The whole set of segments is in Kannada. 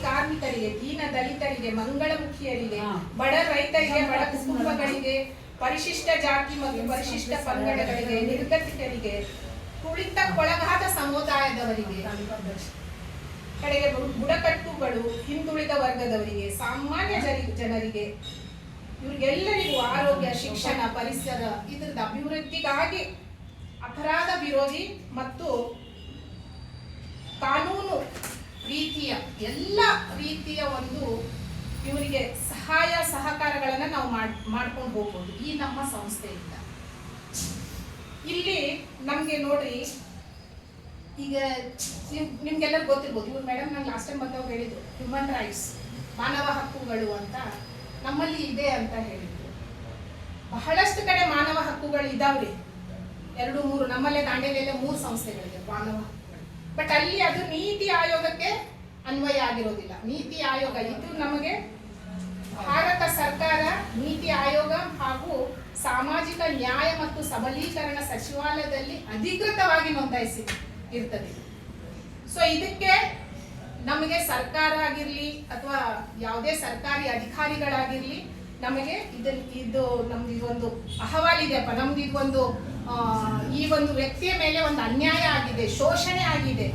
ಕಾರ್ಮಿಕರಿಗೆ, ದೀನ ದಲಿತರಿಗೆ, ಮಂಗಳಮುಖಿಯರಿಗೆ, ಬಡ ರೈತರಿಗೆ, ಬಡ ಕುಟುಂಬಗಳಿಗೆ, ಪರಿಶಿಷ್ಟ ಜಾತಿ ಮತ್ತು ಪರಿಶಿಷ್ಟ ಪಂಗಡಗಳಿಗೆ, ನಿರ್ಗತಿಕರಿಗೆ, ತುಳಿತಕ್ಕೊಳಗಾದ ಸಮುದಾಯದವರಿಗೆ, ಕಡೆಗೆ ಬುಡಕಟ್ಟುಗಳು, ಹಿಂದುಳಿದ ವರ್ಗದವರಿಗೆ, ಸಾಮಾನ್ಯ ಜನರಿಗೆ, ಇವರಿಗೆಲ್ಲರಿಗೂ ಆರೋಗ್ಯ, ಶಿಕ್ಷಣ, ಪರಿಸರ ಇದರದ ಅಭಿವೃದ್ಧಿಗಾಗಿ ಅಪರಾಧ ವಿರೋಧಿ ಮತ್ತು ಕಾನೂನು ರೀತಿಯ ಎಲ್ಲ ರೀತಿಯ ಒಂದು ಇವರಿಗೆ ಸಹಾಯ ಸಹಕಾರಗಳನ್ನು ನಾವು ಮಾಡ್ಕೊಂಡು ಹೋಗ್ಬೋದು ಈ ನಮ್ಮ ಸಂಸ್ಥೆಯಿಂದ. ಇಲ್ಲಿ ನಮಗೆ ನೋಡ್ರಿ, ಈಗ ನಿಮ್ಗೆಲ್ಲರೂ ಗೊತ್ತಿರ್ಬೋದು, ಇವ್ರು ಮೇಡಮ್ ನಾನು ಲಾಸ್ಟ್ ಟೈಮ್ ಬಂದವ್ರು ಹೇಳಿದ್ರು ಹ್ಯೂಮನ್ ರೈಟ್ಸ್, ಮಾನವ ಹಕ್ಕುಗಳು ಅಂತ ನಮ್ಮಲ್ಲಿ ಇದೆ ಅಂತ ಹೇಳಿದ್ರು. ಬಹಳಷ್ಟು ಕಡೆ ಮಾನವ ಹಕ್ಕುಗಳು ಇದಾವ್ರಿ, 2-3 ನಮ್ಮಲ್ಲೇ ದಾಂಡೇಲಿಯಲ್ಲೇ 3 ಸಂಸ್ಥೆಗಳಿದೆ ಮಾನವ ಹಕ್ಕುಗಳು. ಬಟ್ ಅಲ್ಲಿ ಅದು ನೀತಿ ಆಯೋಗಕ್ಕೆ ಅನ್ವಯ ಆಗಿರೋದಿಲ್ಲ. ನೀತಿ ಆಯೋಗ ಇದು ನಮಗೆ ಭಾರತ ಸರ್ಕಾರ, ನೀತಿ ಆಯೋಗ ಹಾಗೂ ಸಾಮಾಜಿಕ ನ್ಯಾಯ ಮತ್ತು ಸಬಲೀಕರಣ ಸಚಿವಾಲಯದಲ್ಲಿ ಅಧಿಕೃತವಾಗಿ ನೋಂದಾಯಿಸಿ ಇರ್ತದೆ. ಸೊ ಇದಕ್ಕೆ ನಮಗೆ ಸರ್ಕಾರ ಆಗಿರ್ಲಿ ಅಥವಾ ಯಾವುದೇ ಸರ್ಕಾರಿ ಅಧಿಕಾರಿಗಳಾಗಿರ್ಲಿ ನಮಗೆ ಇದು ನಮ್ದು ಇದೊಂದು ಅಹವಾಲಿದೆಯಪ್ಪ, ನಮ್ದು ಇದೊಂದು ಈ ಒಂದು ವ್ಯಕ್ತಿಯ ಮೇಲೆ ಒಂದು ಅನ್ಯಾಯ ಆಗಿದೆ, ಶೋಷಣೆ ಆಗಿದೆ,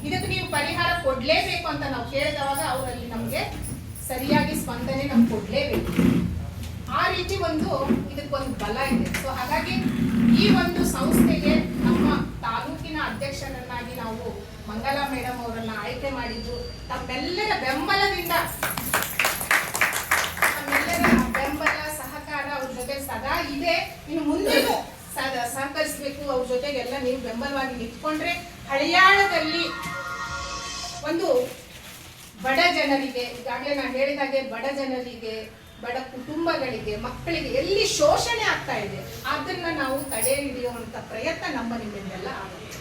ಇದಕ್ಕೆ ನೀವು ಪರಿಹಾರ ಕೊಡ್ಲೇಬೇಕು ಅಂತ ನಾವು ಕೇಳಿದವಾಗ ಅವರಲ್ಲಿ ನಮಗೆ ಸರಿಯಾಗಿ ಸ್ಪಂದನೆ ನಮ್ಗೆ ಕೊಡ್ಲೇಬೇಕು. ಆ ರೀತಿ ಇದಕ್ಕೊಂದು ಬಲ ಇದೆ. ಸೊ ಹಾಗಾಗಿ ಈ ಒಂದು ಸಂಸ್ಥೆಗೆ ನಮ್ಮ ತಾಲೂಕಿನ ಅಧ್ಯಕ್ಷರನ್ನಾಗಿ ನಾವು ಮಂಗಲಾ ಮೇಡಮ್ ಅವರನ್ನ ಆಯ್ಕೆ ಮಾಡಿದ್ದು ತಮ್ಮೆಲ್ಲರ ಬೆಂಬಲದಿಂದ, ಬೆಂಬಲ ಸಹಕಾರ ಅವ್ರ ಜೊತೆ ಸದಾ ಇದೆ. ಇನ್ನು ಮುಂದೆನೂ ಸಹಕರಿಸಬೇಕು ಅವ್ರ ಜೊತೆಗೆಲ್ಲ ನೀವು ಬೆಂಬಲವಾಗಿ ನಿಂತ್ಕೊಂಡ್ರೆ ಹಳಿಯಾಳದಲ್ಲಿ ಒಂದು ಬಡ ಜನರಿಗೆ, ಈಗಾಗಲೇ ನಾನು ಹೇಳಿದಾಗೆ ಬಡ ಜನರಿಗೆ, ಬಡ ಕುಟುಂಬಗಳಿಗೆ, ಮಕ್ಕಳಿಗೆ ಎಲ್ಲಿ ಶೋಷಣೆ ಆಗ್ತಾ ಇದೆ ಅದನ್ನ ನಾವು ತಡೆ ಹಿಡಿಯುವಂತ ಪ್ರಯತ್ನ ನಿಮ್ಮಿಂದೆಲ್ಲ ಆಗುತ್ತೆ.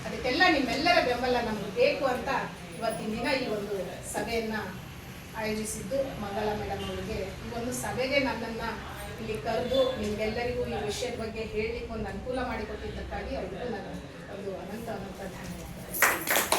ಅದಕ್ಕೆಲ್ಲ ನಿಮ್ಮೆಲ್ಲರ ಬೆಂಬಲ ನಮ್ಗೆ ಬೇಕು ಅಂತ ಇವತ್ತಿನ ದಿನ ಈ ಒಂದು ಸಭೆಯನ್ನ ಆಯೋಜಿಸಿದ್ದು ಮಂಗಲಾ ಮೇಡಮ್ ಅವರಿಗೆ. ಈ ಒಂದು ಸಭೆಗೆ ನನ್ನನ್ನ ಇಲ್ಲಿ ಕರೆದು ನಿಮ್ಗೆಲ್ಲರಿಗೂ ಈ ವಿಷಯದ ಬಗ್ಗೆ ಹೇಳಲಿಕ್ಕೆ ಒಂದು ಅನುಕೂಲ ಮಾಡಿಕೊಟ್ಟಿದ್ದಕ್ಕಾಗಿ ಅವರಿಗೂ ನನ್ನ ಒಂದು ಅನಂತ ಧನ್ಯವಾದ.